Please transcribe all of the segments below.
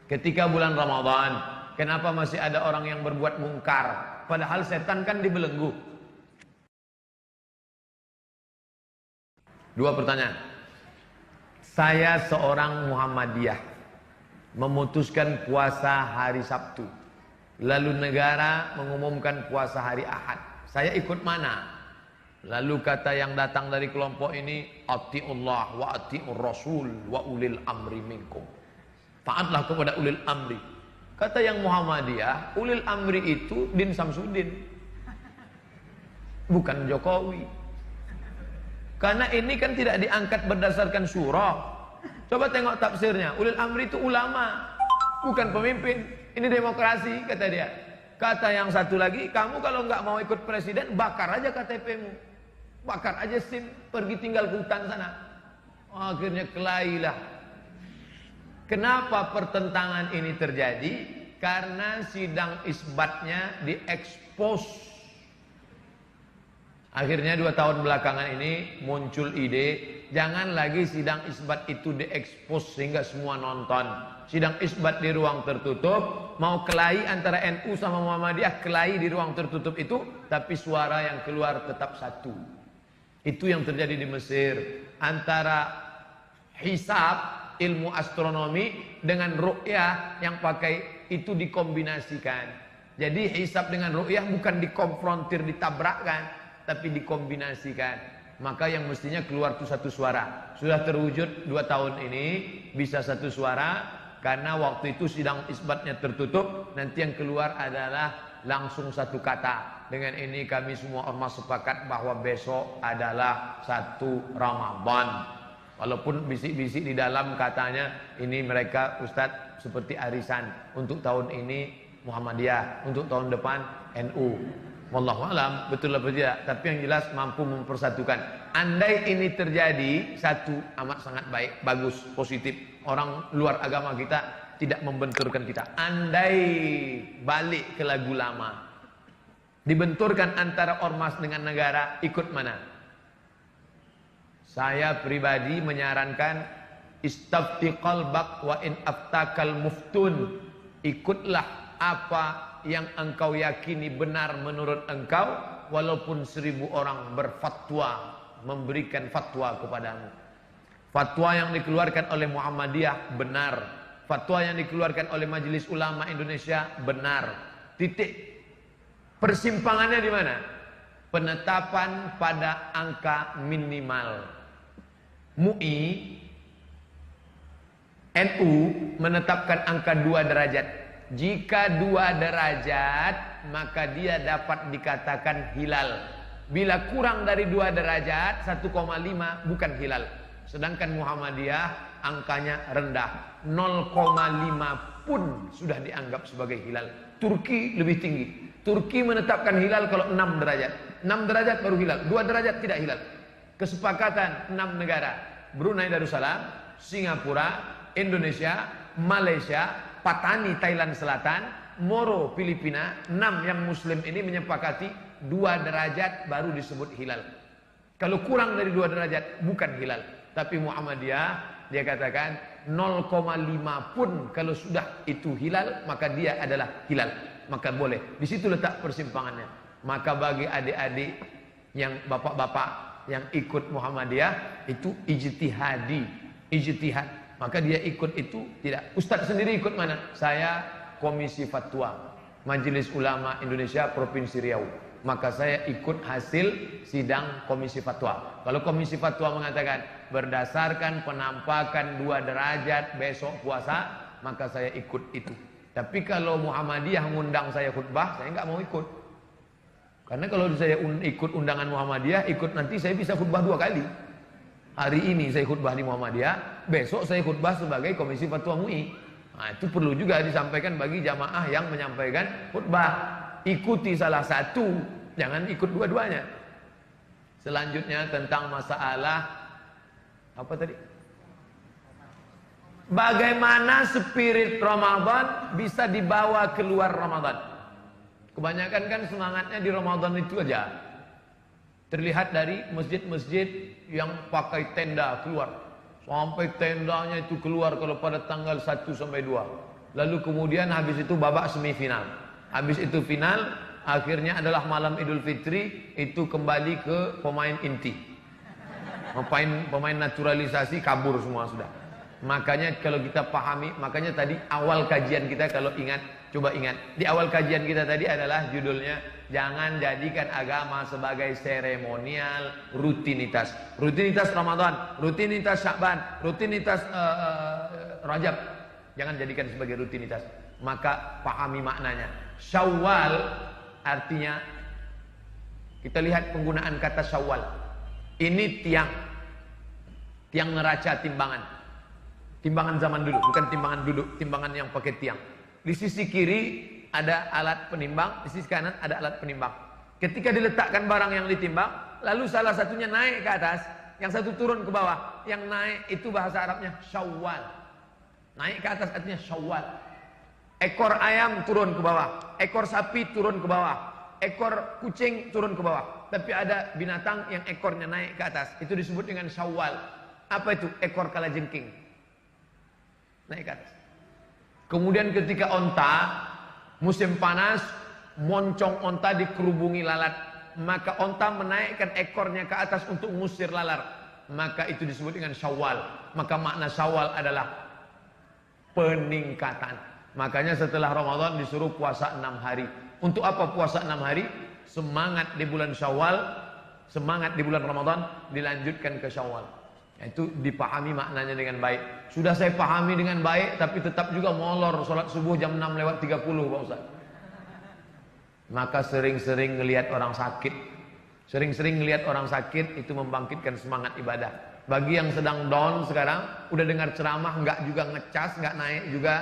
Ketika bulan Ramadan, kenapa masih ada orang yang berbuat mungkar? Padahal setan kan dibelenggu. Dua pertanyaan. Saya seorang Muhammadiyah, memutuskan puasa hari Sabtu. Lalu negara mengumumkan puasa hari Ahad. Saya ikut mana? Lalu kata yang datang dari kelompok ini, atiullah wa atiur rasul wa ulil amri minkum. Taatlah kepada ulil amri. Kata yang Muhammadiyah, ulil amri itu Din Samsudin, bukan Jokowi. Karena ini kan tidak diangkat berdasarkan surah. Coba tengok tafsirnya. Ulil amri itu ulama, bukan pemimpin. Ini demokrasi, kata dia. Kata yang satu lagi, kamu kalau nggak mau ikut presiden, bakar aja KTP-mu, bakar aja SIM, pergi tinggal ke hutan sana. Akhirnya kelailah. Kenapa pertentangan ini terjadi? Karena sidang isbatnya diekspos. Akhirnya 2 tahun belakangan ini muncul ide, jangan lagi sidang isbat itu diekspos sehingga semua nonton. Sidang isbat di ruang tertutup, mau kelahi antara NU sama Muhammadiyah, kelahi di ruang tertutup itu, tapi suara yang keluar tetap satu. Itu yang terjadi di Mesir. Antara hisab, ilmu astronomi, dengan ru'yah yang pakai itu dikombinasikan. Jadi hisab dengan ru'yah bukan dikonfrontir, ditabrakkan, tapi dikombinasikan. Maka yang mestinya keluar itu satu suara. Sudah terwujud 2 tahun ini bisa satu suara. Karena waktu itu sidang isbatnya tertutup, nanti yang keluar adalah langsung satu kata. Dengan ini kami semua ormas sepakat bahwa besok adalah 1 Ramadan. Walaupun bisik-bisik di dalam katanya ini mereka Ustadz seperti arisan. Untuk tahun ini Muhammadiyah, untuk tahun depan NU. Wallahu alam, betul apa tidak? Tapi yang jelas mampu mempersatukan. Andai ini terjadi, satu amat sangat baik, bagus, positif. Orang luar agama kita tidak membenturkan kita. Andai balik ke lagu lama, dibenturkan antara ormas dengan negara, ikut mana? Saya pribadi menyarankan istafti qalbak wa in aftakal muftun. Ikutlah apa yang engkau yakini benar menurut engkau, walaupun 1000 orang berfatwa, memberikan fatwa kepadamu. Fatwa yang dikeluarkan oleh Muhammadiyah benar, fatwa yang dikeluarkan oleh Majelis Ulama Indonesia benar. Titik. Persimpangannya di mana? Penetapan pada angka minimal. MUI, NU menetapkan angka 2 derajat. Jika 2 derajat, maka dia dapat dikatakan hilal. Bila kurang dari 2 derajat, 1,5 bukan hilal. Sedangkan Muhammadiyah angkanya rendah, 0,5 pun sudah dianggap sebagai hilal. Turki lebih tinggi. Turki menetapkan hilal kalau 6 derajat. 6 derajat baru hilal, 2 derajat tidak hilal. Kesepakatan 6 negara, Brunei Darussalam, Singapura, Indonesia, Malaysia, Patani Thailand Selatan, Moro Filipina, 6 yang muslim ini menyepakati 2 derajat baru disebut hilal. Kalau kurang dari 2 derajat bukan hilal. Tapi Muhammadiyah dia katakan 0,5 pun kalau sudah itu hilal, maka dia adalah hilal, maka boleh. Di situ letak persimpangannya. Maka bagi adik-adik yang bapak-bapak yang ikut Muhammadiyah itu ijtihadi, ijtihad. Maka dia ikut itu tidak. Ustadz sendiri ikut mana? Saya Komisi Fatwa Majelis Ulama Indonesia Provinsi Riau. Maka saya ikut hasil sidang Komisi Fatwa. Kalau Komisi Fatwa mengatakan berdasarkan penampakan 2 derajat besok puasa, maka saya ikut itu. Tapi kalau Muhammadiyah mengundang saya khutbah, saya nggak mau ikut. Karena kalau saya ikut undangan Muhammadiyah, ikut nanti saya bisa khutbah 2 kali. Hari ini saya khutbah di Muhammadiyah, besok saya khutbah sebagai Komisi Fatwa MUI. Nah, itu perlu juga disampaikan bagi jamaah yang menyampaikan khutbah. Ikuti salah satu, jangan ikut dua-duanya. Selanjutnya tentang masalah apa tadi? Bagaimana spirit Ramadan bisa dibawa keluar Ramadan? Kebanyakan kan semangatnya di Ramadan itu aja. Terlihat dari masjid-masjid yang pakai tenda keluar. Sampai tendanya itu keluar kalau pada tanggal 1 sampai 2. Lalu kemudian habis itu babak semifinal. Habis itu final, akhirnya adalah malam Idul Fitri, itu kembali ke pemain inti. Pemain naturalisasi kabur semua sudah. Makanya kalau kita pahami, makanya tadi awal kajian kita kalau ingat, coba ingat. Di awal kajian kita tadi adalah judulnya, jangan jadikan agama sebagai seremonial, rutinitas. Rutinitas Ramadan, rutinitas Sya'ban, rutinitas Rajab. Jangan jadikan sebagai rutinitas. Maka pahami maknanya. Syawal artinya, kita lihat penggunaan kata Syawal. Ini tiang neraca timbangan. Timbangan zaman dulu, bukan timbangan duduk, timbangan yang pakai tiang. Di sisi kiri ada alat penimbang, di sisi kanan ada alat penimbang. Ketika diletakkan barang yang ditimbang, lalu salah satunya naik ke atas, yang satu turun ke bawah. Yang naik itu bahasa Arabnya Syawal. Naik ke atas artinya Syawal. Ekor ayam turun ke bawah, ekor sapi turun ke bawah, ekor kucing turun ke bawah. Tapi ada binatang yang ekornya naik ke atas, itu disebut dengan Syawal. Apa itu? Ekor kalajengking. Naik ke atas. Kemudian ketika onta, musim panas, moncong onta dikerubungi lalat, maka onta menaikkan ekornya ke atas untuk mengusir lalat, maka itu disebut dengan Syawal. Maka makna Syawal adalah peningkatan. Makanya setelah Ramadan disuruh puasa 6 hari. Untuk apa puasa 6 hari? Semangat di bulan Syawal, semangat di bulan Ramadan, dilanjutkan ke Syawal. Itu dipahami maknanya dengan baik. Sudah saya pahami dengan baik, tapi tetap juga molor sholat subuh jam 6:30 Pak Ustaz. Maka sering-sering ngelihat orang sakit. Sering-sering ngelihat orang sakit itu membangkitkan semangat ibadah. Bagi yang sedang down sekarang, udah dengar ceramah nggak juga ngecas, nggak naik juga,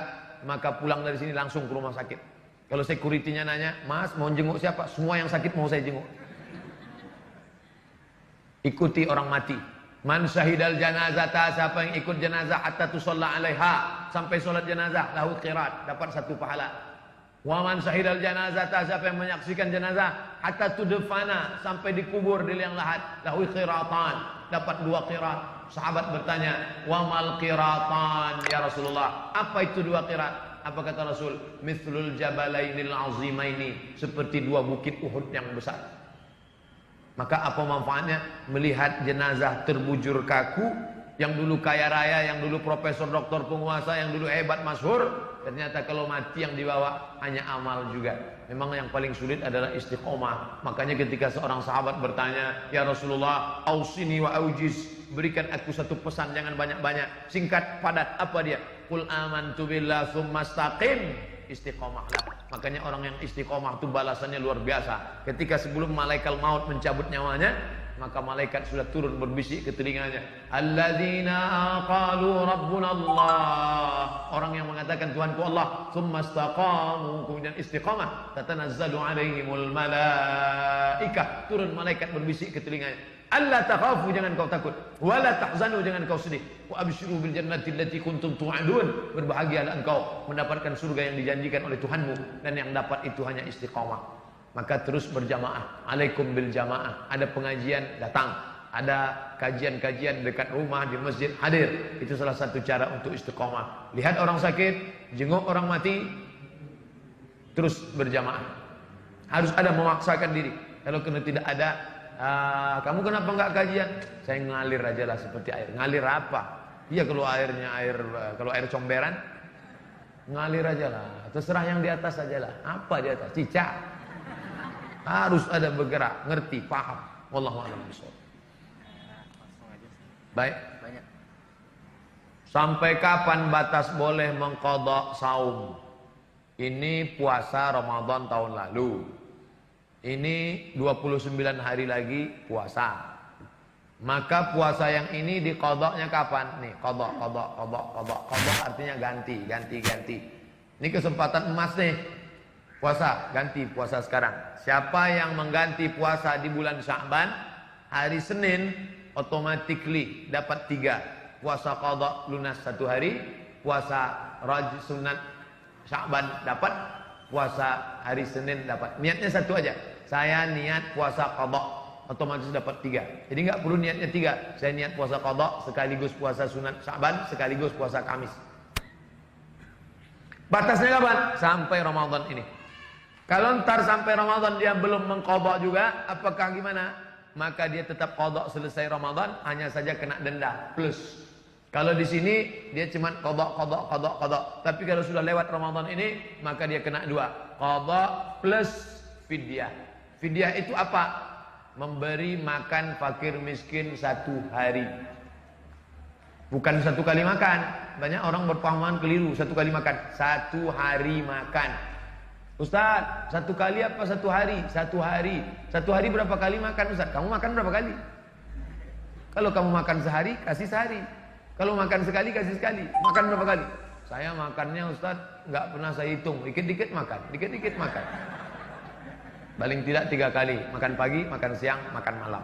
maka pulang dari sini langsung ke rumah sakit. Kalau security-nya nanya, "Mas, mau jenguk siapa?" Semua yang sakit mau saya jenguk. Ikuti orang mati. Man syahidal janazata, siapa yang ikut jenazah hatta tusalla alaiha, sampai solat jenazah, lahu qirat, dapat 1 pahala. Wa man syahidal janazata, siapa yang menyaksikan jenazah hatta tudfana, sampai dikubur di liang lahat, lahu qiratan, dapat 2 qirat. Sahabat bertanya, "Wa mal qiratan ya Rasulullah?" Apa itu 2 qirat? Apa kata Rasul? Mithlul jabalainil azimaini, seperti 2 bukit Uhud yang besar. Maka apa manfaatnya melihat jenazah terbujur kaku, yang dulu kaya raya, yang dulu profesor, doktor, penguasa, yang dulu hebat, masyhur, ternyata kalau mati yang dibawa hanya amal juga. Memang yang paling sulit adalah istiqomah. Makanya ketika seorang sahabat bertanya, "Ya Rasulullah, ausini wa aujiz, berikan aku 1 pesan, jangan banyak-banyak, singkat, padat." Apa dia? Qul amantu billah tsumma istaqim. Istiqomahlah. Makanya orang yang istiqomah itu balasannya luar biasa. Ketika sebelum malaikat maut mencabut nyawanya, maka malaikat sudah turun berbisik ke telinganya, "Alladzina qalu rabbuna Allah." Orang yang mengatakan Tuhanku Allah, tsumma istaqamu, kemudian istiqamah, tatanazzalu alaihimul malaikah, turun malaikat berbisik ke telinganya, "Alla takhafu, jangan kau takut, wala tahzanu, jangan kau sedih, wa abshiru bil jannati allati kuntum tu'adun, berbahagialah engkau mendapatkan surga yang dijanjikan oleh Tuhanmu, dan yang dapat itu hanya istiqamah." Maka terus berjamaah, alaikum bil jamaah. Ada pengajian, datang. Ada kajian-kajian dekat rumah, di masjid, hadir. Itu salah satu cara untuk istiqamah. Lihat orang sakit, jenguk orang mati, terus berjamaah. Harus ada memaksakan diri. Kalau kena tidak ada, "Kamu kenapa enggak kajian?" "Saya ngalir aja lah seperti air." "Ngalir apa?" "Iya, kalau airnya kalau air comberan, ngalir aja lah. Terserah yang di atas aja lah." "Apa di atas?" "Cicak." Harus ada bergerak, ngerti, paham. Wallahu a'lam bishawab. Baik. Sampai kapan batas boleh mengqadha saum? Ini puasa Ramadan tahun lalu. Ini 29 hari lagi puasa. Maka puasa yang ini diqadhanya kapan? Nih, qadha artinya ganti. Ini kesempatan emas nih. Puasa, ganti puasa sekarang. Siapa yang mengganti puasa di bulan Sya'ban, hari Senin automatically dapat 3. Puasa qadha lunas 1 hari, puasa sunat Sya'ban dapat, puasa hari Senin dapat. Niatnya 1 aja. Saya niat puasa qadha, otomatis dapat 3. Jadi enggak perlu niatnya 3. Saya niat puasa qadha sekaligus puasa sunat Sya'ban sekaligus puasa Kamis. Batasnya kapan? Sampai Ramadan ini. Kalau ntar sampai Ramadan dia belum mengqadha juga, apakah gimana? Maka dia tetap qadha selesai Ramadan, hanya saja kena denda plus. Kalau di sini dia cuma qadha. Tapi kalau sudah lewat Ramadan ini, maka dia kena dua, qadha plus fidyah. Fidyah itu apa? Memberi makan fakir miskin 1 hari. Bukan 1 kali makan. Banyak orang berpahaman keliru, 1 kali makan. 1 hari makan. Ustaz, 1 kali apa 1 hari? 1 hari. 1 hari berapa kali makan Ustaz? Kamu makan berapa kali? Kalau kamu makan sehari, kasih sehari. Kalau makan sekali, kasih sekali. Makan berapa kali? Saya makannya Ustaz, nggak pernah saya hitung. Dikit-dikit makan, dikit-dikit makan. Paling tidak 3 kali. Makan pagi, makan siang, makan malam.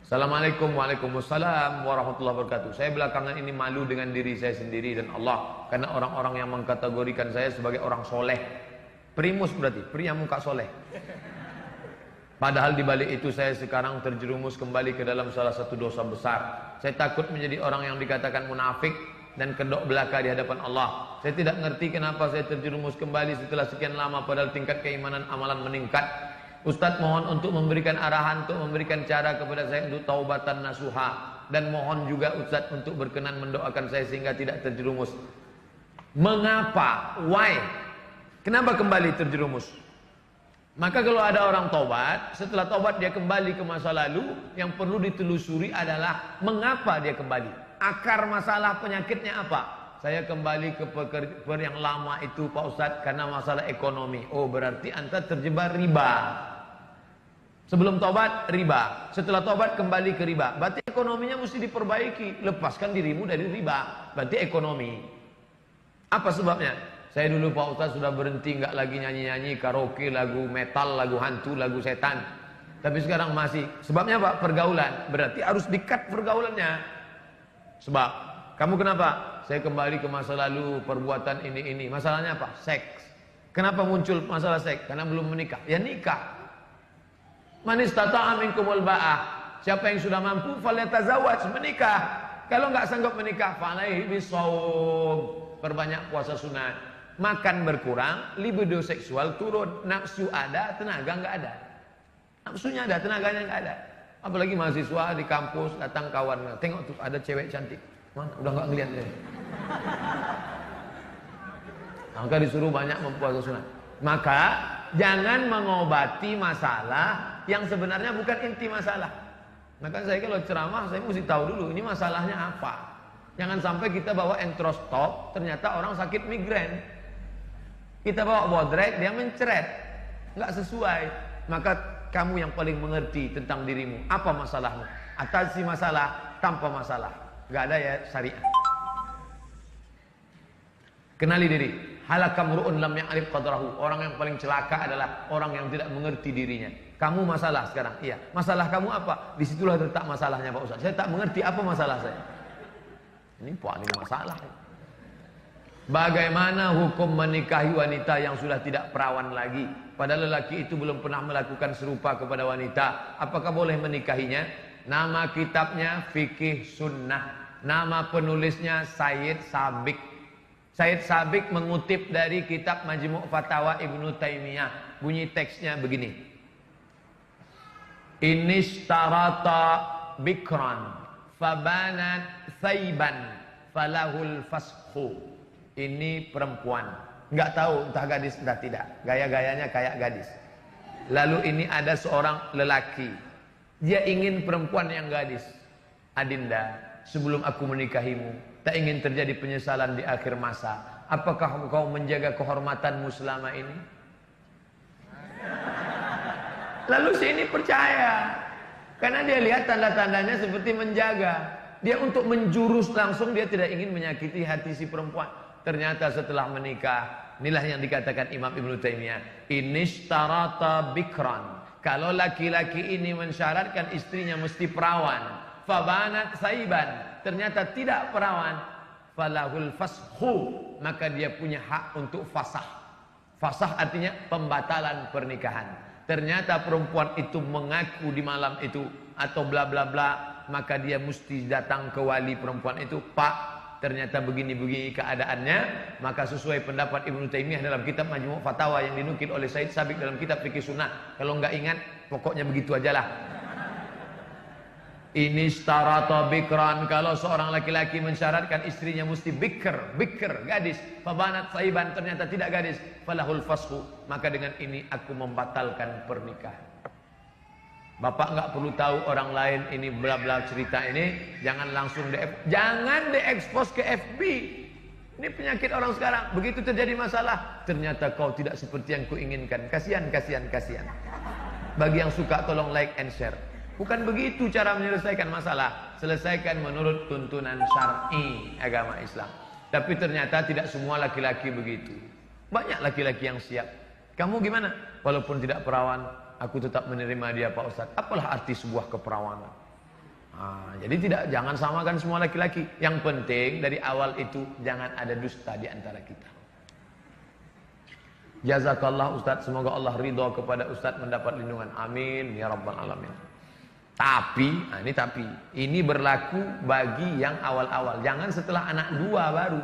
Assalamualaikum waalaikumsalam warahmatullahi wabarakatuh. Saya belakangan ini malu dengan diri saya sendiri dan Allah. Karena orang-orang yang mengkategorikan saya sebagai orang soleh. Primus berarti, pria muka soleh. Padahal di balik itu saya sekarang terjerumus kembali ke dalam salah satu dosa besar. Saya takut menjadi orang yang dikatakan munafik dan kedok belaka di hadapan Allah. Saya tidak ngerti kenapa saya terjerumus kembali setelah sekian lama padahal tingkat keimanan amalan meningkat. Ustadz mohon untuk memberikan arahan, untuk memberikan cara kepada saya untuk taubatan nasuha. Dan mohon juga Ustadz untuk berkenan mendoakan saya sehingga tidak terjerumus. Mengapa? Why? Kenapa kembali terjerumus? Maka kalau ada orang tobat, setelah tobat dia kembali ke masa lalu, yang perlu ditelusuri adalah mengapa dia kembali. Akar masalah penyakitnya apa? Saya kembali ke pekerjaan yang lama itu Pak Ustadz karena masalah ekonomi. Oh berarti anda terjebak riba. Sebelum tobat riba, setelah tobat kembali ke riba. Berarti ekonominya mesti diperbaiki. Lepaskan dirimu dari riba. Berarti ekonomi. Apa sebabnya? Saya dulu Pak Ustadz sudah berhenti nggak lagi nyanyi-nyanyi karaoke, lagu metal, lagu hantu, lagu setan. Tapi sekarang masih. Sebabnya apa? Pergaulan. Berarti harus di-cut pergaulannya. Sebab kamu kenapa? Saya kembali ke masa lalu, perbuatan ini. Masalahnya apa? Seks. Kenapa muncul masalah seks? Karena belum menikah. Ya nikah. Man istata'a minkumul ba'ah. Siapa yang sudah mampu falyatazawwaj, menikah. Kalau nggak sanggup menikah, falaihi bisawm. Perbanyak puasa sunat. Makan berkurang, libido seksual turun, nafsu ada, tenaga nggak ada. Nafsunya ada, tenaganya nggak ada. Apalagi mahasiswa di kampus datang kawan, tengok tuh ada cewek cantik, mana udah nggak ngeliat dia. Maka disuruh banyak mempuasa sunat. Maka jangan mengobati masalah yang sebenarnya bukan inti masalah. Maka saya kalau ceramah saya mesti tahu dulu ini masalahnya apa. Jangan sampai kita bawa entrostop, ternyata orang sakit migrain. Kita bawa bodrek, dia mencret. Nggak sesuai. Maka kamu yang paling mengerti tentang dirimu. Apa masalahmu? Atasi masalah tanpa masalah. Nggak ada ya syariat. Kenali diri. Halakam ru'un lam ya'rif qadrahu. Orang yang paling celaka adalah orang yang tidak mengerti dirinya. Kamu masalah sekarang. Iya. Masalah kamu apa? Disitulah letak masalahnya Pak Ustaz. Saya tak mengerti apa masalah saya. Ini paling masalah. Bagaimana hukum menikahi wanita yang sudah tidak perawan lagi? Padahal lelaki itu belum pernah melakukan serupa kepada wanita. Apakah boleh menikahinya? Nama kitabnya Fikih Sunnah. Nama penulisnya Sayyid Sabiq. Sayyid Sabiq mengutip dari kitab Majmu' Fatawa Ibnu Taimiyah. Bunyi teksnya begini. Inishtarata bikran fabanat thayban falahul fashu. Ini perempuan, nggak tahu entah gadis entah tidak, gaya-gayanya kayak gadis. Lalu ini ada seorang lelaki, dia ingin perempuan yang gadis. Adinda, sebelum aku menikahimu, tak ingin terjadi penyesalan di akhir masa. Apakah kau menjaga kehormatanmu selama ini? Lalu si ini percaya, karena dia lihat tanda-tandanya seperti menjaga. Dia untuk menjurus langsung, dia tidak ingin menyakiti hati si perempuan. Ternyata setelah menikah, inilah yang dikatakan Imam Ibnu Taimiyah, inishtarata bikran. Kalau laki-laki ini mensyaratkan istrinya mesti perawan, fabanat saiban, ternyata tidak perawan, falahul fashu, maka dia punya hak untuk fasah. Fasah artinya pembatalan pernikahan. Ternyata perempuan itu mengaku di malam itu atau bla bla bla, maka dia mesti datang ke wali perempuan itu, Pak, ternyata begini-begini keadaannya, maka sesuai pendapat Ibnu Taimiyah dalam kitab Majmu' Fatawa yang dinukil oleh Said Sabiq dalam kitab Fikih Sunnah. Kalau nggak ingat, pokoknya begitu aja lah. Ini starata bikran, kalau seorang laki-laki mensyaratkan istrinya mesti bikr, gadis, fabanat saiban, ternyata tidak gadis, falahul fashu, maka dengan ini aku membatalkan pernikahan. Bapak nggak perlu tahu orang lain ini bla bla cerita ini, jangan langsung jangan diekspos ke FB. Ini penyakit orang sekarang. Begitu terjadi masalah, ternyata kau tidak seperti yang kuinginkan. Kasihan. Bagi yang suka tolong like and share. Bukan begitu cara menyelesaikan masalah. Selesaikan menurut tuntunan syar'i agama Islam. Tapi ternyata tidak semua laki-laki begitu. Banyak laki-laki yang siap. Kamu gimana? Walaupun tidak perawan, aku tetap menerima dia Pak Ustadz. Apalah arti sebuah keperawanan? Jadi jangan samakan semua laki-laki. Yang penting dari awal itu jangan ada dusta di antara kita. Jazakallah Ustadz, semoga Allah ridho kepada Ustadz mendapat lindungan. Amin ya rabbal alamin. Tapi ini berlaku bagi yang awal-awal. Jangan setelah anak 2 baru.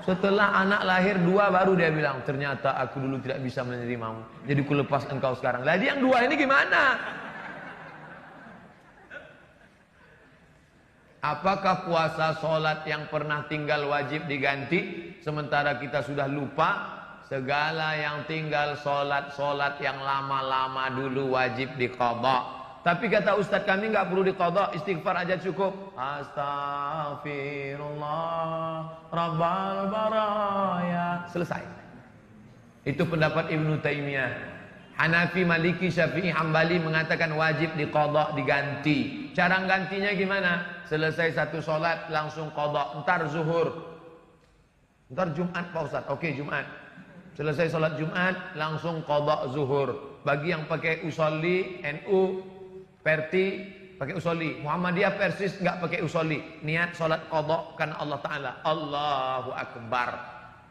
Setelah anak lahir 2 baru dia bilang, ternyata aku dulu tidak bisa menerimamu, jadi ku lepas engkau sekarang. Jadi yang 2 ini gimana? Apakah puasa, sholat yang pernah tinggal wajib diganti, sementara kita sudah lupa? Segala yang tinggal sholat yang lama-lama dulu wajib diqadha. Tapi kata Ustadz kami nggak perlu diqadha, istighfar aja cukup. Astaghfirullah Rabbal baraya. Selesai. Itu pendapat Ibnu Taimiyah. Hanafi, Maliki, Syafi'i, Hambali mengatakan wajib diqadha, diganti. Cara gantinya gimana? Selesai satu sholat langsung qadha. Ntar zuhur, ntar Jumat Pak Ustadz. Oke, Jumat. Selesai sholat Jumat langsung qadha zuhur. Bagi yang pakai usolli, NU, Perti pakai usolli, Muhammadiyah Persis nggak pakai usolli, niat sholat qadha karena Allah Taala, Allahu Akbar.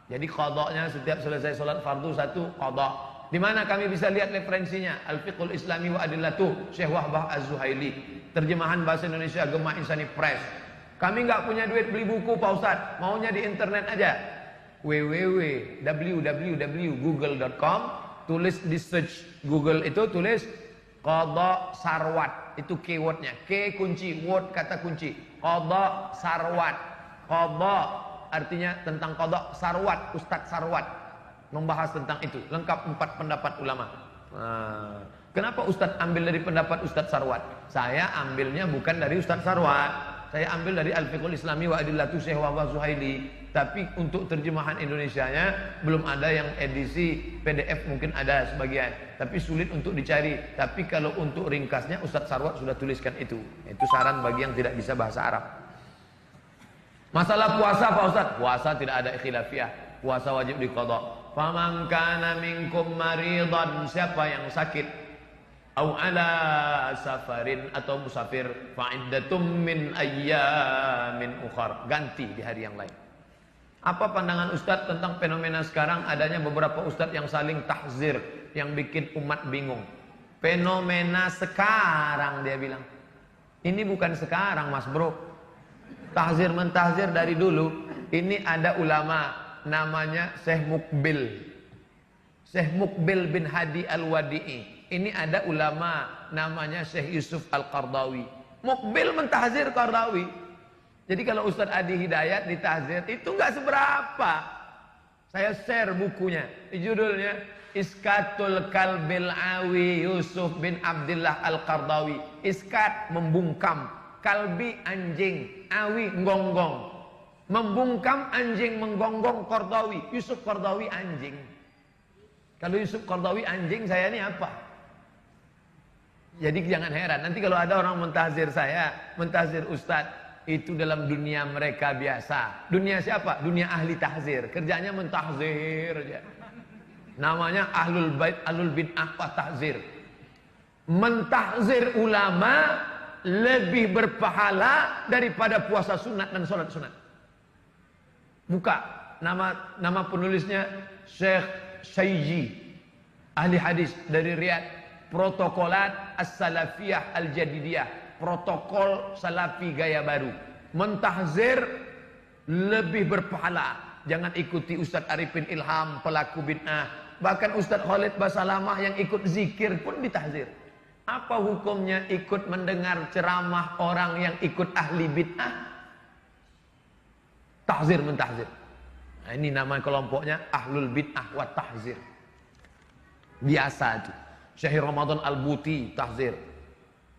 Jadi qadhanya setiap selesai sholat fardu satu qadha. Di mana kami bisa lihat referensinya? Al-Fiqhul Islami wa Adillatuh, Syekh Wahbah Az-Zuhaili. Terjemahan bahasa Indonesia Gemah Insani Press. Kami nggak punya duit beli buku Pak Ustadz, maunya di internet aja. www.google.com, tulis di search Google itu, tulis qadha sarwat, itu keywordnya, K kunci, word kata kunci, qadha sarwat. Qadha artinya tentang qadha, sarwat Ustadz Sarwat membahas tentang itu, lengkap 4 pendapat ulama. Kenapa Ustadz ambil dari pendapat Ustadz Sarwat? Saya ambilnya bukan dari Ustadz Sarwat, saya ambil dari Al-Fiqhul Islami wa Adillatuh Syekh Wahbah Zuhaili. Tapi untuk terjemahan Indonesianya belum ada, yang edisi PDF mungkin ada sebagian, tapi sulit untuk dicari. Tapi kalau untuk ringkasnya Ustadz Sarwat sudah tuliskan itu. Itu saran bagi yang tidak bisa bahasa Arab. Masalah puasa Pak Ustadz, puasa tidak ada khilafiyah, puasa wajib diqadha. Faman kana minkum maridan, siapa yang sakit, au ala safarin, atau musafir, fa iddatum min ayyamin ukhar, ganti di hari yang lain. Apa pandangan Ustadz tentang fenomena sekarang adanya beberapa Ustadz yang saling tahzir, yang bikin umat bingung? Fenomena sekarang dia bilang. Ini bukan sekarang Mas Bro. Tahzir mentahzir dari dulu. Ini ada ulama namanya Syekh Mukbil. Syekh Mukbil bin Hadi Al-Wadi'i. Ini ada ulama namanya Syekh Yusuf Al-Qardawi. Mukbil mentahzir Qardawi. Jadi kalau Ustadz Adi Hidayat ditahzir itu nggak seberapa. Saya share bukunya, judulnya Iskatul Kalbil Awi Yusuf bin Abdullah Al-Qardawi. Iskat membungkam, kalbi anjing, awi nggonggong. Membungkam anjing, menggonggong Qardawi. Yusuf Qardawi anjing. Kalau Yusuf Qardawi anjing, saya ini apa? Jadi jangan heran nanti kalau ada orang mentahzir saya, mentahzir Ustadz, itu dalam dunia mereka biasa. Dunia siapa? Dunia ahli tahzir. Kerjanya mentahzir aja. Namanya ahlul bait, ahlul bid'ah wa tahzir. Mentahzir ulama lebih berpahala daripada puasa sunat dan sholat sunat. Buka nama penulisnya Syekh Syayji, ahli hadis dari Riyadh. Protokolat As-Salafiyah Al-Jadidiyah, protokol Salafi gaya baru. Mentahzir lebih berpahala. Jangan ikuti Ustadz Arifin Ilham, pelaku bid'ah. Bahkan Ustadz Khalid Basalamah yang ikut zikir pun ditahzir. Apa hukumnya ikut mendengar ceramah orang yang ikut ahli bid'ah? Tahzir mentahzir. Nah, ini nama kelompoknya Ahlul Bid'ah wa Tahzir. Biasa itu. Syekh Ramadan Al-Buti tahzir.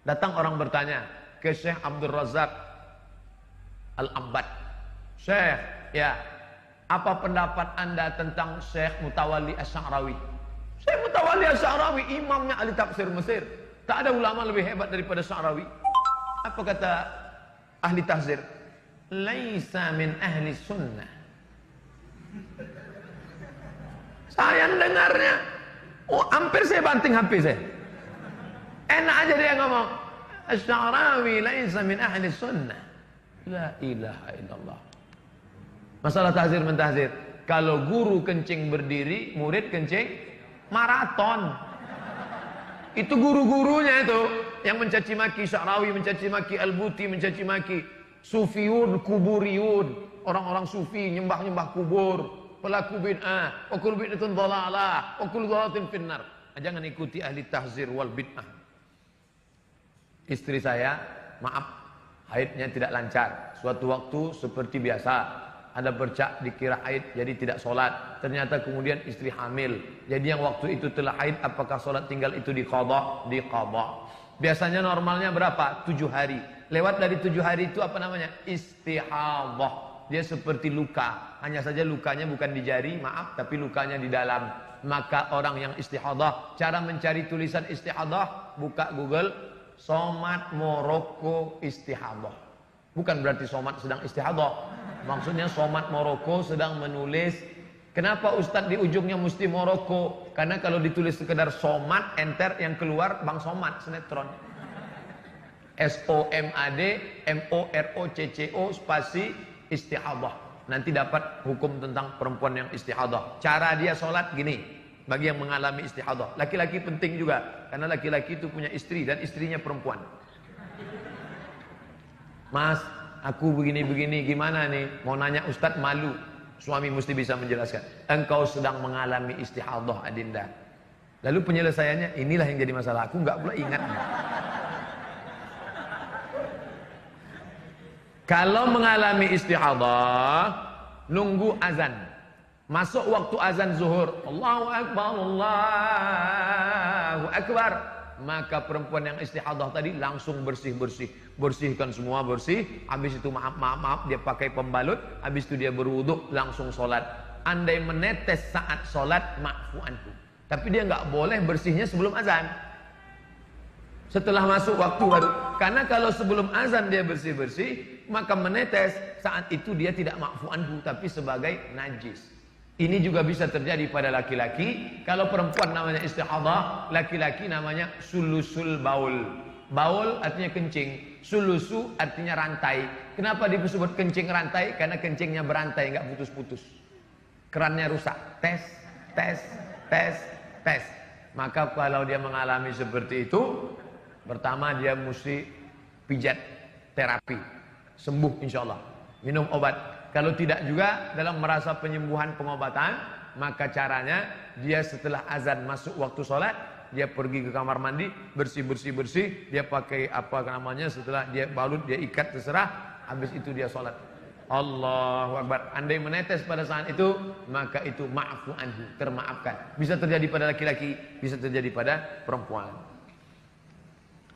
Datang orang bertanya ke Syekh Abdul Razak Al-Abbad. Syekh, ya, apa pendapat anda tentang Syekh Mutawalli Asy'arawi? Syekh Mutawalli Asy'arawi imamnya ahli tafsir Mesir. Tak ada ulama lebih hebat daripada Asy'arawi. Apa kata ahli tahzir? Laisa min ahli sunnah. Saya dengarnya, oh, hampir saya banting HP saya. Enak aja dia ngomong, Asy'arawi laisa min ahli sunnah. La ilaha illallah. Masalah tahzir mentahzir. Kalau guru kencing berdiri, murid kencing maraton. Itu guru-gurunya itu yang mencaci maki Sya'rawi, mencaci maki Al-Buti, mencaci maki Sufiyun, Kuburiyun, orang-orang sufi nyembah-nyembah kubur, pelaku bid'ah, wa kullu bid'atin dhalalah, wa kullu dhalalatin finnar. Jangan ikuti ahli tahzir wal bid'ah. Istri saya, maaf, haidnya tidak lancar. Suatu waktu seperti biasa, ada bercak dikira haid, jadi tidak sholat. Ternyata kemudian istri hamil. Jadi yang waktu itu telah haid, apakah sholat tinggal itu diqadha? Diqadha. Biasanya normalnya berapa? 7 hari. Lewat dari 7 hari itu apa namanya? Istihadhah. Dia seperti luka. Hanya saja lukanya bukan di jari, maaf, tapi lukanya di dalam. Maka orang yang istihadhah, cara mencari tulisan istihadhah, buka Google, Somat Moroko istihadhah. Bukan berarti somat sedang istihadhah. Maksudnya somat Moroko sedang menulis. Kenapa Ustadz di ujungnya mesti Moroko? Karena kalau ditulis sekedar somat, enter, yang keluar Bang Somat, sinetron. SOMAD MOROCCO spasi istihadhah. Nanti dapat hukum tentang perempuan yang istihadhah. Cara dia sholat gini. Bagi yang mengalami istihadhah. Laki-laki penting juga. Karena laki-laki itu punya istri dan istrinya perempuan. Mas, aku begini-begini, gimana nih? Mau nanya Ustadz, malu. Suami mesti bisa menjelaskan. Engkau sedang mengalami istihadhah, Adinda. Lalu penyelesaiannya, inilah yang jadi masalah. Aku nggak pula ingat. Kalau mengalami istihadhah, nunggu azan. Masuk waktu azan zuhur, Allahu Akbar, Allahu Akbar. Maka perempuan yang istihadhah tadi langsung bersih-bersih. Bersihkan semua bersih. Habis itu maaf, dia pakai pembalut. Habis itu dia berwudu, langsung sholat. Andai menetes saat sholat, ma'fu anhu. Tapi dia nggak boleh bersihnya sebelum azan. Setelah masuk waktu baru. Karena kalau sebelum azan dia bersih-bersih, maka menetes saat itu dia tidak ma'fu anhu, tapi sebagai najis. Ini juga bisa terjadi pada laki-laki. Kalau perempuan namanya istihadhah, laki-laki namanya sulusul baul. Baul artinya kencing, sulusu artinya rantai. Kenapa disebut kencing rantai? Karena kencingnya berantai, nggak putus-putus. Kerannya rusak. Tes, tes, tes, tes. Maka kalau dia mengalami seperti itu, pertama dia mesti pijat terapi, sembuh insya Allah. Minum obat. Kalau tidak juga dalam merasa penyembuhan pengobatan, maka caranya dia setelah azan masuk waktu sholat, dia pergi ke kamar mandi, bersih, dia pakai apa namanya, setelah dia balut, dia ikat terserah, habis itu dia sholat. Allahu Akbar. Andai menetes pada saat itu, maka itu ma'fu anhu, termaafkan. Bisa terjadi pada laki-laki, bisa terjadi pada perempuan.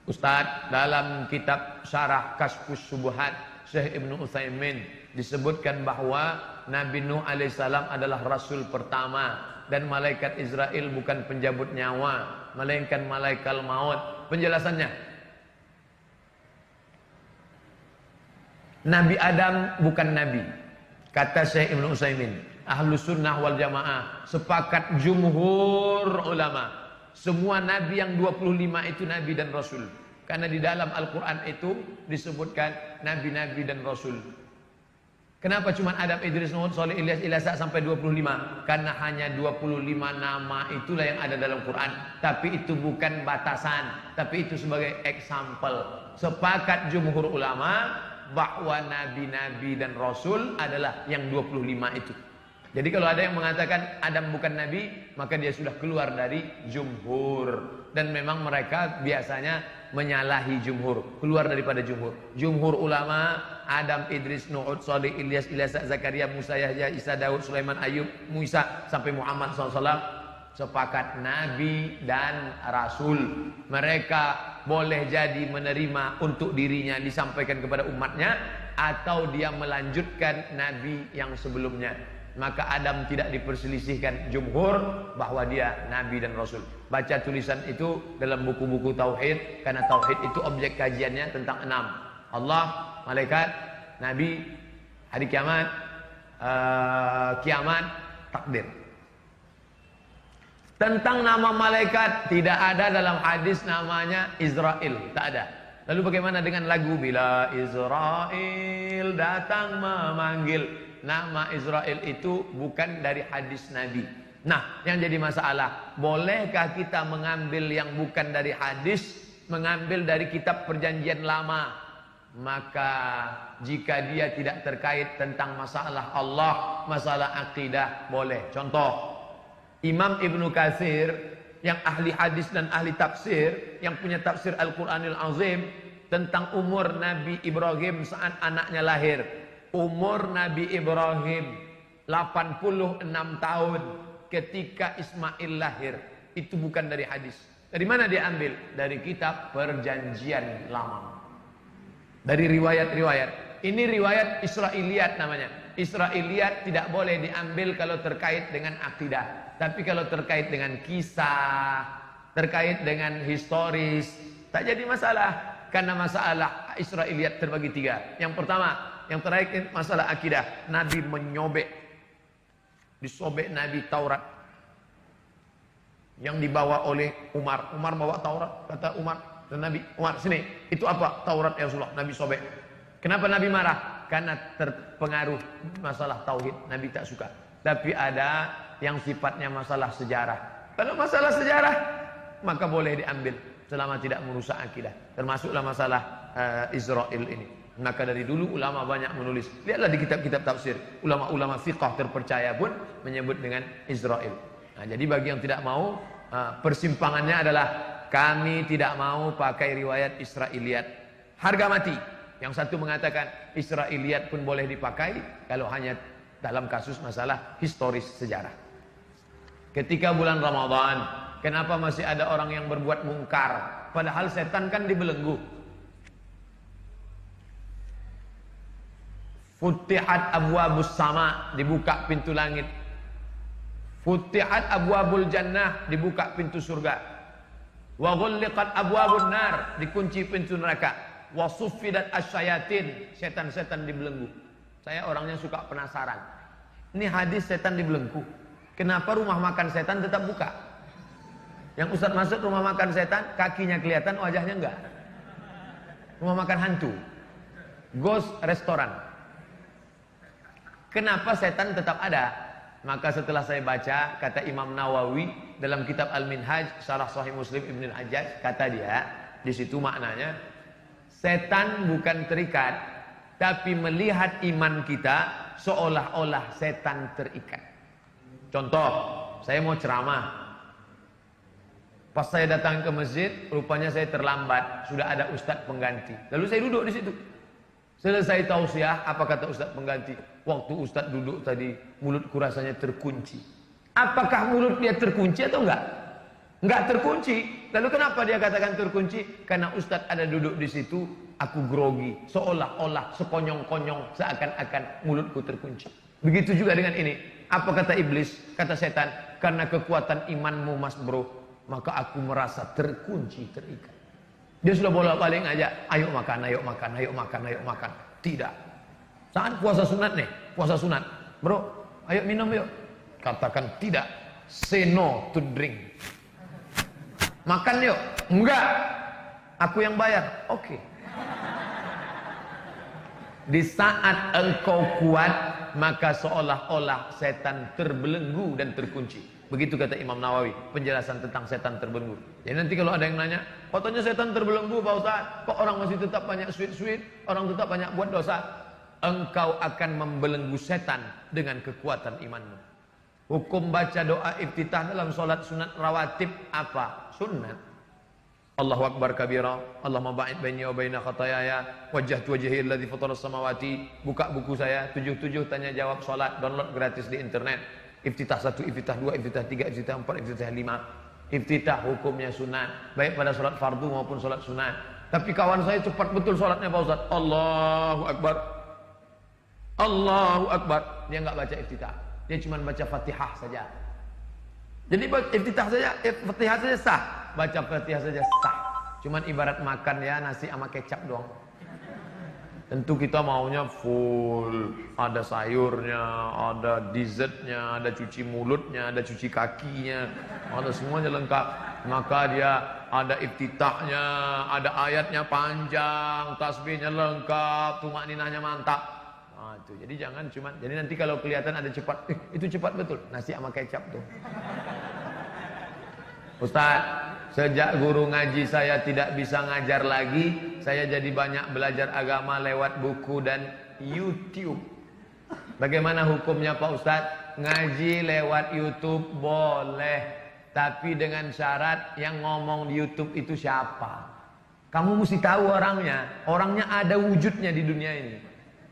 Ustadz, dalam kitab Syarah Kashfus Syubhat Syekh Ibnu Utsaimin disebutkan bahwa Nabi Nuh alaihissalam adalah rasul pertama dan malaikat Israel bukan penjabut nyawa, melainkan malaikat maut. Penjelasannya, Nabi Adam bukan nabi. Kata Syekh Ibnu Utsaimin, Ahlus Sunnah wal Jamaah sepakat jumhur ulama, semua nabi yang 25 itu nabi dan rasul. Karena di dalam Al-Quran itu disebutkan nabi-nabi dan rasul. Kenapa cuma Adam, Idris, Nuh, Saleh, Ilyas, Ilasa sampai 25? Karena hanya 25 nama itulah yang ada dalam Quran. Tapi itu bukan batasan, tapi itu sebagai example. Sepakat jumhur ulama, bahwa nabi-nabi dan rasul adalah yang 25 itu. Jadi kalau ada yang mengatakan Adam bukan nabi, maka dia sudah keluar dari jumhur. Dan memang mereka biasanya menyalahi jumhur, keluar daripada jumhur. Jumhur ulama, Adam, Idris, Nuh, Salih, Ilyas, Ilyas, Zakaria, Musa, Yahya, Isa, Daud, Sulaiman, Ayub, Musa sampai Muhammad SAW sepakat nabi dan rasul. Mereka boleh jadi menerima untuk dirinya disampaikan kepada umatnya, atau dia melanjutkan nabi yang sebelumnya. Maka Adam tidak diperselisihkan jumhur bahwa dia nabi dan rasul. Baca tulisan itu dalam buku-buku tauhid, karena tauhid itu objek kajiannya tentang 6: Allah, malaikat, nabi, hari kiamat, kiamat, takdir. Tentang nama malaikat tidak ada dalam hadis namanya Israel, tak ada. Lalu bagaimana dengan lagu bila Israel datang memanggil? Nama Israel itu bukan dari hadis Nabi. Nah, yang jadi masalah, bolehkah kita mengambil yang bukan dari hadis, mengambil dari kitab perjanjian lama? Maka jika dia tidak terkait tentang masalah Allah, masalah akidah, boleh. Contoh, Imam Ibnu Katsir yang ahli hadis dan ahli tafsir, yang punya tafsir Al-Quranil Azim tentang umur Nabi Ibrahim saat anaknya lahir. Umur Nabi Ibrahim 86 tahun ketika Ismail lahir. Itu bukan dari hadis. Dari mana dia ambil? Dari kitab perjanjian lama, dari riwayat-riwayat. Ini riwayat Israiliyat namanya. Israiliyat tidak boleh diambil kalau terkait dengan akidah. Tapi kalau terkait dengan kisah, terkait dengan historis, tak jadi masalah. Karena masalah Israiliyat terbagi 3. Yang pertama, yang terakhir masalah akidah. Nabi menyobek, disobek Nabi Taurat yang dibawa oleh Umar. Umar bawa Taurat, kata Umar dan Nabi, Umar sini, itu apa? Taurat ya Rasulullah. Nabi sobek. Kenapa Nabi marah? Karena terpengaruh masalah tauhid. Nabi tak suka. Tapi ada yang sifatnya masalah sejarah. Kalau masalah sejarah, maka boleh diambil selama tidak merusak akidah. Termasuklah masalah Israel ini. Maka dari dulu ulama banyak menulis. Lihatlah di kitab-kitab tafsir. Ulama-ulama fiqh terpercaya pun menyebut dengan Israel. Nah, jadi bagi yang tidak mau, persimpangannya adalah kami tidak mau pakai riwayat Israiliyat. Harga mati. Yang satu mengatakan Israiliyat pun boleh dipakai kalau hanya dalam kasus masalah historis sejarah. Ketika bulan Ramadan, kenapa masih ada orang yang berbuat mungkar? Padahal setan kan dibelenggu. Futihat abwabus sama, dibuka pintu langit. Futihat abwabul jannah, dibuka pintu surga. Wa ghulliqat abwabun nar, dikunci pintu neraka. Wa suffidat asyayatin, setan-setan dibelenggu. Saya orangnya suka penasaran. Ini hadis setan dibelenggu. Kenapa rumah makan setan tetap buka? Yang Ustaz masuk rumah makan setan, kakinya kelihatan, wajahnya enggak. Rumah makan hantu, ghost restoran. Kenapa setan tetap ada? Maka setelah saya baca, kata Imam Nawawi dalam kitab Al-Minhaj, Syarah Sahih Muslim Ibn Al-Hajjaj, kata dia, di situ maknanya, setan bukan terikat, tapi melihat iman kita seolah-olah setan terikat. Contoh, saya mau ceramah. Pas saya datang ke masjid, rupanya saya terlambat, sudah ada ustadz pengganti. Lalu saya duduk di situ. Selesai tausiah, apa kata ustadz pengganti? Waktu ustadz duduk tadi, mulutku rasanya terkunci. Apakah mulut dia terkunci atau enggak? Enggak terkunci. Lalu kenapa dia katakan terkunci? Karena ustadz ada duduk di situ, aku grogi, seolah-olah, sekonyong-konyong, seakan-akan mulutku terkunci. Begitu juga dengan ini. Apa kata iblis? Kata setan, karena kekuatan imanmu mas bro, maka aku merasa terkunci, terikat. Dia sudah bolak-balik ngajak, ayo makan, ayo makan, ayo makan, ayo makan. Tidak. Saat puasa sunat nih, puasa sunat. Bro, ayo minum yuk. Katakan tidak. Say no to drink. Makan yuk. Enggak. Aku yang bayar. Oke. Di saat engkau kuat, maka seolah-olah setan terbelenggu dan terkunci. Begitu kata Imam Nawawi, penjelasan tentang setan terbelenggu. Jadi nanti kalau ada yang nanya, katanya setan terbelenggu Pak Ustaz, kok orang masih tetap banyak sweet-sweet, orang tetap banyak buat dosa? Engkau akan membelenggu setan dengan kekuatan imanmu. Hukum baca doa iftitah dalam solat sunat rawatib apa? Sunat. Allahu Akbar kabira, Allahumma ba'id baini wa baina khatayaya, wajjahtu wajhi alladhi fataras samawati. Buka buku saya 77 tanya jawab salat, download gratis di internet. Iftitah 1, iftitah 2, iftitah 3, iftitah 4, iftitah 5. Iftitah hukumnya sunat, baik pada salat fardu maupun salat sunat. Tapi kawan saya cepat betul salatnya Pak Ustaz. Allahu Akbar, Allahu Akbar. Dia enggak baca iftitah, dia cuma baca Fatihah saja. Jadi iftitah saja, Fatihah saja sah. Baca Fatihah saja sah. Cuman ibarat makan ya nasi sama kecap doang. Tentu kita maunya full, ada sayurnya, ada dessertnya, ada cuci mulutnya, ada cuci kakinya, ada semuanya lengkap. Maka dia ada iftitahnya, ada ayatnya panjang, tasbihnya lengkap, tumakninahnya mantap. Nah, itu. Jadi jangan cuma, jadi nanti kalau kelihatan ada cepat, itu cepat betul, nasi sama kecap tuh. Ustaz, sejak guru ngaji saya tidak bisa ngajar lagi, saya jadi banyak belajar agama lewat buku dan YouTube. Bagaimana hukumnya Pak Ustaz? Ngaji lewat YouTube boleh, tapi dengan syarat yang ngomong di YouTube itu siapa. Kamu mesti tahu orangnya, orangnya ada wujudnya di dunia ini.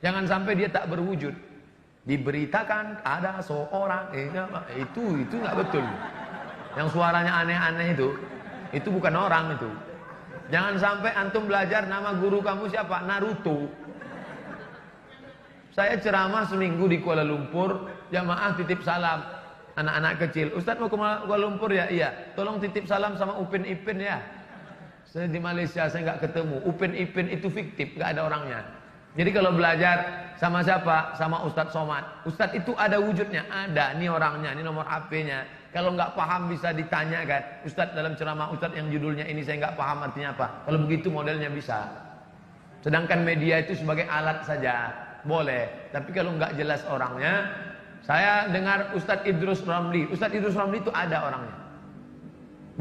Jangan sampai dia tak berwujud. Diberitakan ada seorang, itu nggak betul. Yang suaranya aneh-aneh itu bukan orang itu. Jangan sampai antum belajar nama guru kamu siapa? Naruto. Saya ceramah seminggu di Kuala Lumpur, jamaah titip salam. Anak-anak kecil, Ustaz mau ke Kuala Lumpur ya? Iya. Tolong titip salam sama Upin Ipin ya. Saya di Malaysia, saya nggak ketemu. Upin Ipin itu fiktif, nggak ada orangnya. Jadi kalau belajar sama siapa? Sama Ustadz Somad. Ustadz itu ada wujudnya, ada. Ini orangnya, ini nomor HP-nya. Kalau nggak paham bisa ditanyakan. Ustadz dalam ceramah Ustadz yang judulnya ini saya nggak paham artinya apa. Kalau begitu modelnya bisa. Sedangkan media itu sebagai alat saja, boleh. Tapi kalau nggak jelas orangnya, saya dengar Ustadz Idrus Ramli. Ustadz Idrus Ramli itu ada orangnya.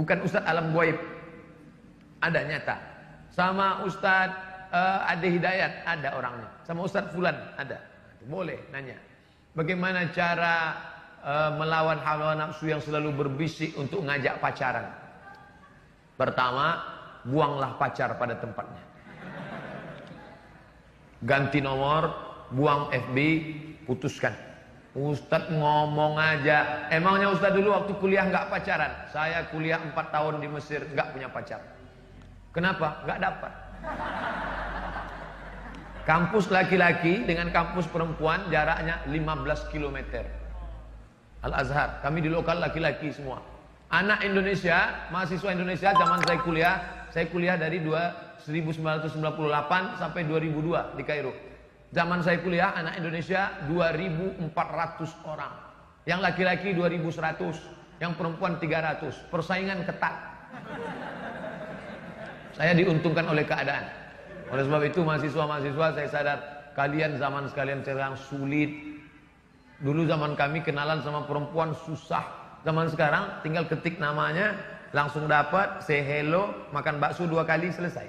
Bukan Ustadz alam gaib. Ada nyata. Sama Ustadz Ade Hidayat ada orangnya, sama Ustadz Fulan ada. Boleh nanya. Bagaimana cara melawan hawa nafsu yang selalu berbisik untuk ngajak pacaran? Pertama, buanglah pacar pada tempatnya. Ganti nomor, buang FB, putuskan. Ustadz ngomong aja. Emangnya Ustadz dulu waktu kuliah nggak pacaran? Saya kuliah 4 tahun di Mesir nggak punya pacar. Kenapa? Nggak dapat. Kampus laki-laki dengan kampus perempuan jaraknya 15 km. Al-Azhar, kami di lokal laki-laki semua. Anak Indonesia, mahasiswa Indonesia zaman saya kuliah dari 1998 sampai 2002 di Kairo. Zaman saya kuliah anak Indonesia 2.400 orang. Yang laki-laki 2.100, yang perempuan 300. Persaingan ketat. Saya diuntungkan oleh keadaan. Oleh sebab itu mahasiswa-mahasiswa saya sadar kalian zaman sekalian sekarang sulit. Dulu zaman kami kenalan sama perempuan susah. Zaman sekarang tinggal ketik namanya langsung dapat, say hello, makan bakso 2 kali selesai.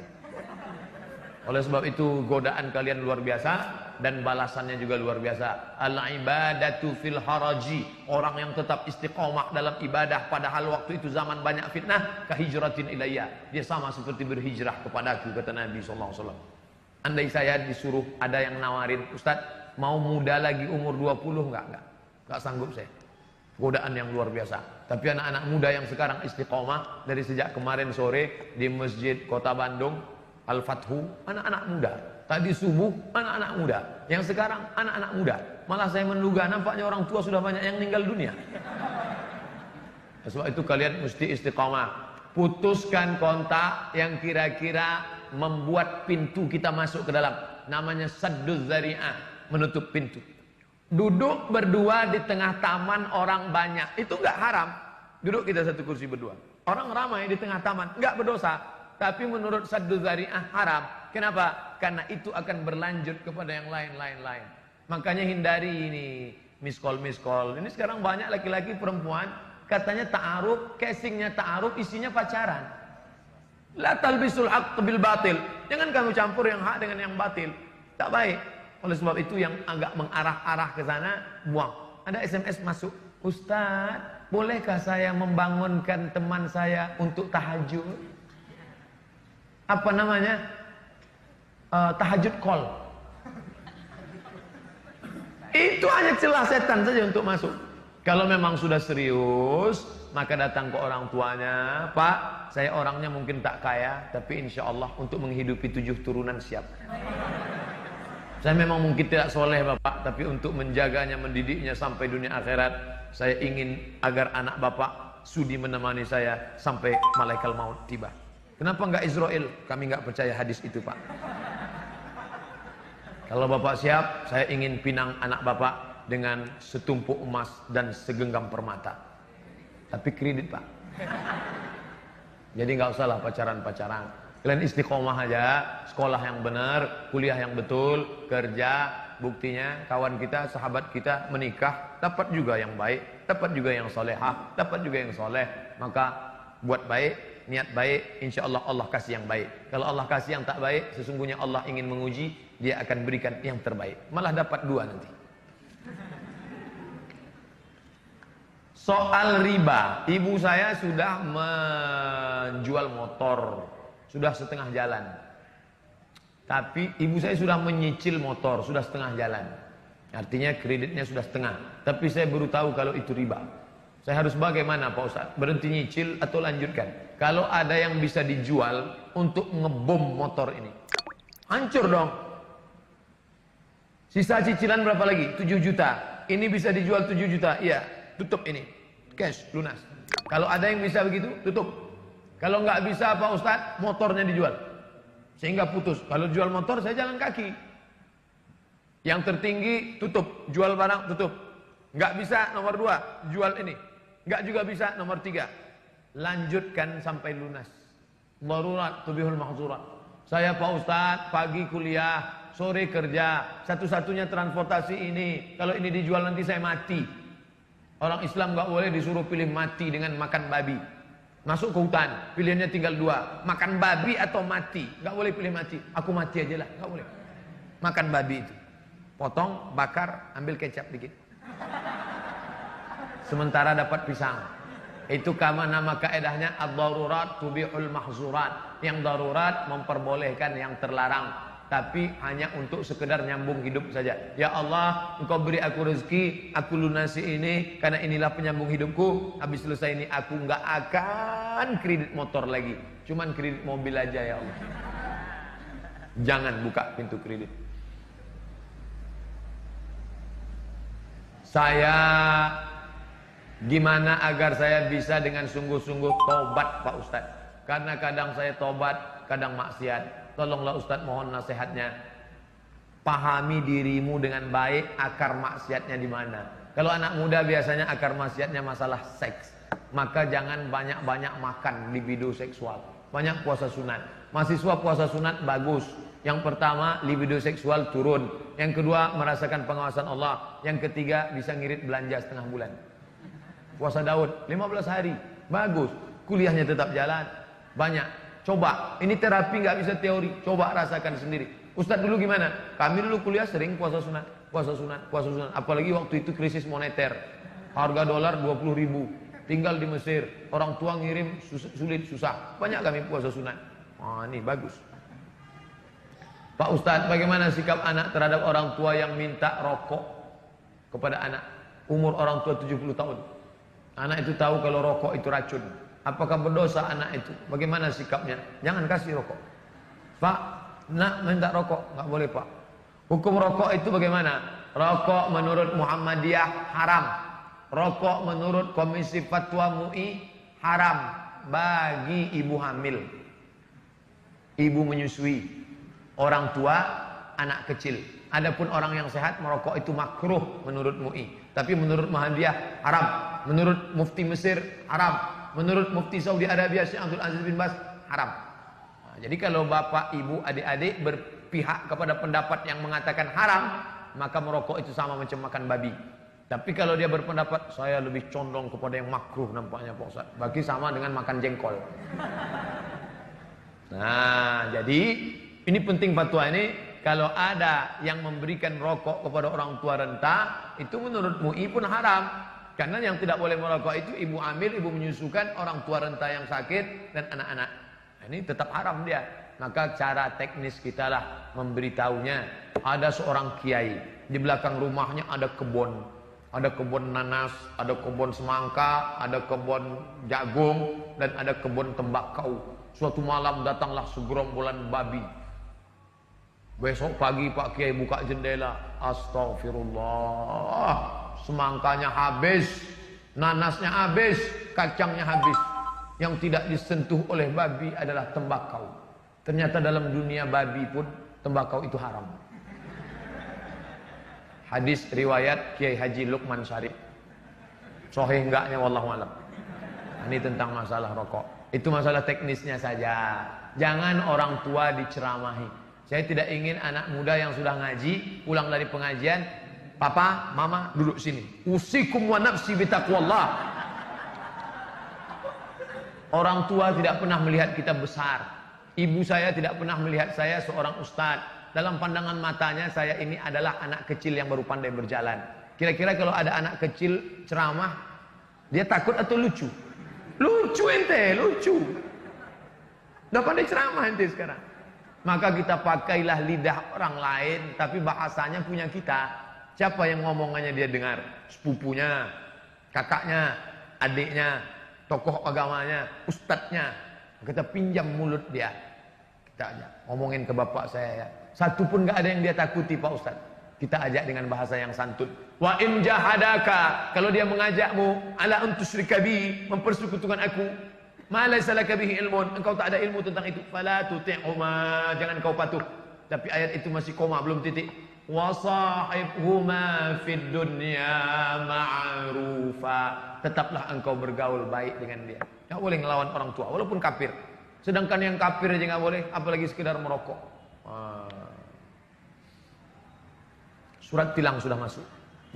Oleh sebab itu godaan kalian luar biasa dan balasannya juga luar biasa. Al-ibadatu fil haraji, orang yang tetap istiqomah dalam ibadah padahal waktu itu zaman banyak fitnah, kahijratin ilayya, dia sama seperti berhijrah kepadaku, kata Nabi SAW. Andai saya disuruh, ada yang nawarin, Ustaz mau muda lagi umur 20, enggak sanggup saya. Godaan yang luar biasa. Tapi anak-anak muda yang sekarang istiqomah dari sejak kemarin sore di Masjid Kota Bandung Al-Fathu, anak-anak muda. Tadi subuh anak-anak muda. Yang sekarang anak-anak muda. Malah saya menduga nampaknya orang tua sudah banyak yang meninggal dunia. Sebab itu kalian mesti istiqamah. Putuskan kontak yang kira-kira membuat pintu kita masuk ke dalam. Namanya sadduz zari'ah, menutup pintu. Duduk berdua di tengah taman orang banyak, itu enggak haram. Duduk kita satu kursi berdua. Orang ramai di tengah taman, enggak berdosa. Tapi menurut sadduz zari'ah haram. Kenapa? Karena itu akan berlanjut kepada yang lain. Makanya hindari ini miss call. Ini sekarang banyak laki-laki perempuan katanya ta'aruf, casingnya ta'aruf, isinya pacaran. La talbisul haqq bil batil. Jangan kamu campur yang hak dengan yang batil. Tak baik. Oleh sebab itu yang agak mengarah-arah ke sana, buang. Ada SMS masuk, Ustaz, bolehkah saya membangunkan teman saya untuk tahajud? Apa namanya? Tahajud call. Itu hanya celah setan saja untuk masuk. Kalau memang sudah serius, maka datang ke orang tuanya, Pak, saya orangnya mungkin tak kaya, tapi insya Allah untuk menghidupi 7 turunan siap. Saya memang mungkin tidak soleh Bapak, tapi untuk menjaganya, mendidiknya sampai dunia akhirat, saya ingin agar anak Bapak sudi menemani saya sampai malaikat maut tiba. Kenapa enggak Israel? Kami enggak percaya hadis itu Pak. Kalau Bapak siap, saya ingin pinang anak Bapak dengan setumpuk emas dan segenggam permata. Tapi kredit Pak. Jadi nggak usah lah pacaran-pacaran. Kalian istiqomah aja, sekolah yang benar, kuliah yang betul, kerja. Buktinya kawan kita, sahabat kita menikah, dapat juga yang baik, dapat juga yang solehah, dapat juga yang soleh. Maka buat baik, niat baik, insya Allah Allah kasih yang baik. Kalau Allah kasih yang tak baik, sesungguhnya Allah ingin menguji, Dia akan berikan yang terbaik. Malah dapat 2 nanti. Soal riba, ibu saya sudah menjual motor, sudah setengah jalan. Tapi ibu saya sudah menyicil motor, sudah setengah jalan. Artinya kreditnya sudah setengah. Tapi saya baru tahu kalau itu riba. Saya harus bagaimana Pak Ustaz? Berhenti nyicil atau lanjutkan? Kalau ada yang bisa dijual untuk ngebom motor ini, hancur dong. Sisa cicilan berapa lagi? 7 juta. Ini bisa dijual 7 juta. Iya, tutup ini. Cash, lunas. Kalau ada yang bisa begitu, tutup. Kalau nggak bisa Pak Ustadz, motornya dijual. Sehingga putus. Kalau jual motor, saya jalan kaki. Yang tertinggi, tutup. Jual barang, tutup. Nggak bisa, nomor 2, jual ini. Nggak juga bisa, nomor 3. Lanjutkan sampai lunas. Darurat, tubihul mahzurat. Saya Pak Ustadz, pagi kuliah, sore kerja, satu-satunya transportasi ini. Kalau ini dijual nanti saya mati. Orang Islam nggak boleh disuruh pilih mati dengan makan babi. Masuk ke hutan, pilihannya tinggal 2, makan babi atau mati. Nggak boleh pilih mati. Aku mati aja lah, nggak boleh. Makan babi itu, potong, bakar, ambil kecap dikit. Sementara dapat pisang. Itu nama kaedahnya ad-darurat tubihul mahzurat. Yang darurat memperbolehkan yang terlarang, tapi hanya untuk sekedar nyambung hidup saja. Ya Allah, Engkau beri aku rezeki, aku lunasi ini karena inilah penyambung hidupku. Habis selesai ini aku nggak akan kredit motor lagi, cuman kredit mobil aja ya Allah. Jangan buka pintu kredit. Saya gimana agar saya bisa dengan sungguh-sungguh tobat Pak Ustadz? Karena kadang saya tobat, kadang maksiat. Tolonglah Ustadz, mohon nasihatnya. Pahami dirimu dengan baik, akar maksiatnya di mana. Kalau anak muda biasanya akar maksiatnya masalah seks. Maka jangan banyak-banyak makan libido seksual. Banyak puasa sunat. Mahasiswa puasa sunat bagus. Yang pertama, libido seksual turun. Yang kedua, merasakan pengawasan Allah. Yang ketiga, bisa ngirit belanja setengah bulan. Puasa Daud 15 hari, bagus. Kuliahnya tetap jalan. Banyak. Coba, ini terapi nggak bisa teori. Coba rasakan sendiri. Ustadz dulu gimana? Kami dulu kuliah sering puasa sunat, puasa sunat, puasa sunat. Apalagi waktu itu krisis moneter, harga dolar 20.000. Tinggal di Mesir, orang tua ngirim sulit susah. Banyak kami puasa sunat. Wah, ini bagus. Pak Ustadz, bagaimana sikap anak terhadap orang tua yang minta rokok kepada anak? Umur orang tua 70 tahun. Anak itu tahu kalau rokok itu racun. Apakah berdosa anak itu? Bagaimana sikapnya? Jangan kasih rokok. Pak, nak minta rokok? Nggak boleh Pak. Hukum rokok itu bagaimana? Rokok menurut Muhammadiyah haram. Rokok menurut Komisi Fatwa MUI haram bagi ibu hamil, ibu menyusui, orang tua, anak kecil. Adapun orang yang sehat merokok itu makruh menurut MUI. Tapi menurut Muhammadiyah haram. Menurut Mufti Mesir haram. Menurut Mufti Saudi Arabia Syekh Abdul Aziz bin Baz haram. Nah, jadi kalau bapak, ibu, adik-adik berpihak kepada pendapat yang mengatakan haram, maka merokok itu sama macam makan babi. Tapi kalau dia berpendapat saya lebih condong kepada yang makruh nampaknya Pak Ustaz. Bagi sama dengan makan jengkol. Nah, jadi ini penting fatwa ini. Kalau ada yang memberikan rokok kepada orang tua renta, itu menurut MUI pun haram. Karena yang tidak boleh merokok itu ibu hamil, ibu menyusukan, orang tua renta yang sakit, dan anak-anak. Nah, ini tetap haram dia. Maka cara teknis kita lah memberitahunya. Ada seorang kiai, di belakang rumahnya ada kebun. Ada kebun nanas, ada kebun semangka, ada kebun jagung, dan ada kebun tembakau. Suatu malam datanglah segerombolan babi. Besok pagi Pak Kiai buka jendela, astagfirullah, semangkanya habis, nanasnya habis, kacangnya habis. Yang tidak disentuh oleh babi adalah tembakau. Ternyata dalam dunia babi pun tembakau itu haram. Hadis riwayat Kiai Haji Lukman Syarif. Sahih enggaknya wallahu alam. Ini tentang masalah rokok. Itu masalah teknisnya saja. Jangan orang tua diceramahi. Saya tidak ingin anak muda yang sudah ngaji pulang dari pengajian, papa, mama duduk sini. Usikum wa nafsi bitaqwallah. Orang tua tidak pernah melihat kita besar. Ibu saya tidak pernah melihat saya seorang ustadz. Dalam pandangan matanya saya ini adalah anak kecil yang baru pandai berjalan. Kira-kira kalau ada anak kecil ceramah, dia takut atau lucu? Lucu ente, lucu. Udah pandai ceramah ente sekarang. Maka kita pakailah lidah orang lain, tapi bahasanya punya kita. Siapa yang ngomongannya dia dengar? Sepupunya, kakaknya, adiknya, tokoh agamanya, ustadznya. Kita pinjam mulut dia. Kita aja ngomongin ke bapak saya ya. Satu pun gak ada yang dia takuti Pak Ustaz. Kita ajak dengan bahasa yang santun. Wa in jahadaka, kalau dia mengajakmu ala antusyrika bi, mempersekutukan aku, ma laysa laka bihi ilmun, engkau tak ada ilmu tentang itu, fala tuti'huma, jangan kau patuh. Tapi ayat itu masih koma, belum titik. Wa sahibhuma fid dunya ma'rufa, tetaplah engkau bergaul baik dengan dia. Enggak boleh ngelawan orang tua walaupun kafir. Sedangkan yang kafir aja enggak boleh, apalagi sekedar merokok. Surat tilang sudah masuk.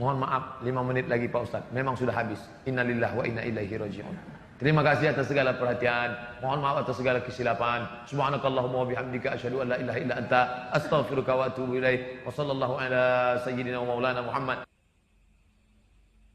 Mohon maaf 5 menit lagi Pak Ustaz. Memang sudah habis. Innalillahi wa inna ilaihi raji'un. Terima kasih atas segala perhatian. Mohon maaf atas segala kesilapan. Subhanakallahumma wa bihamdika asyhadu an la ilaha illa anta astaghfiruka wa atubu ilaik. Wa sallallahu ala sayyidina wa maulana Muhammad.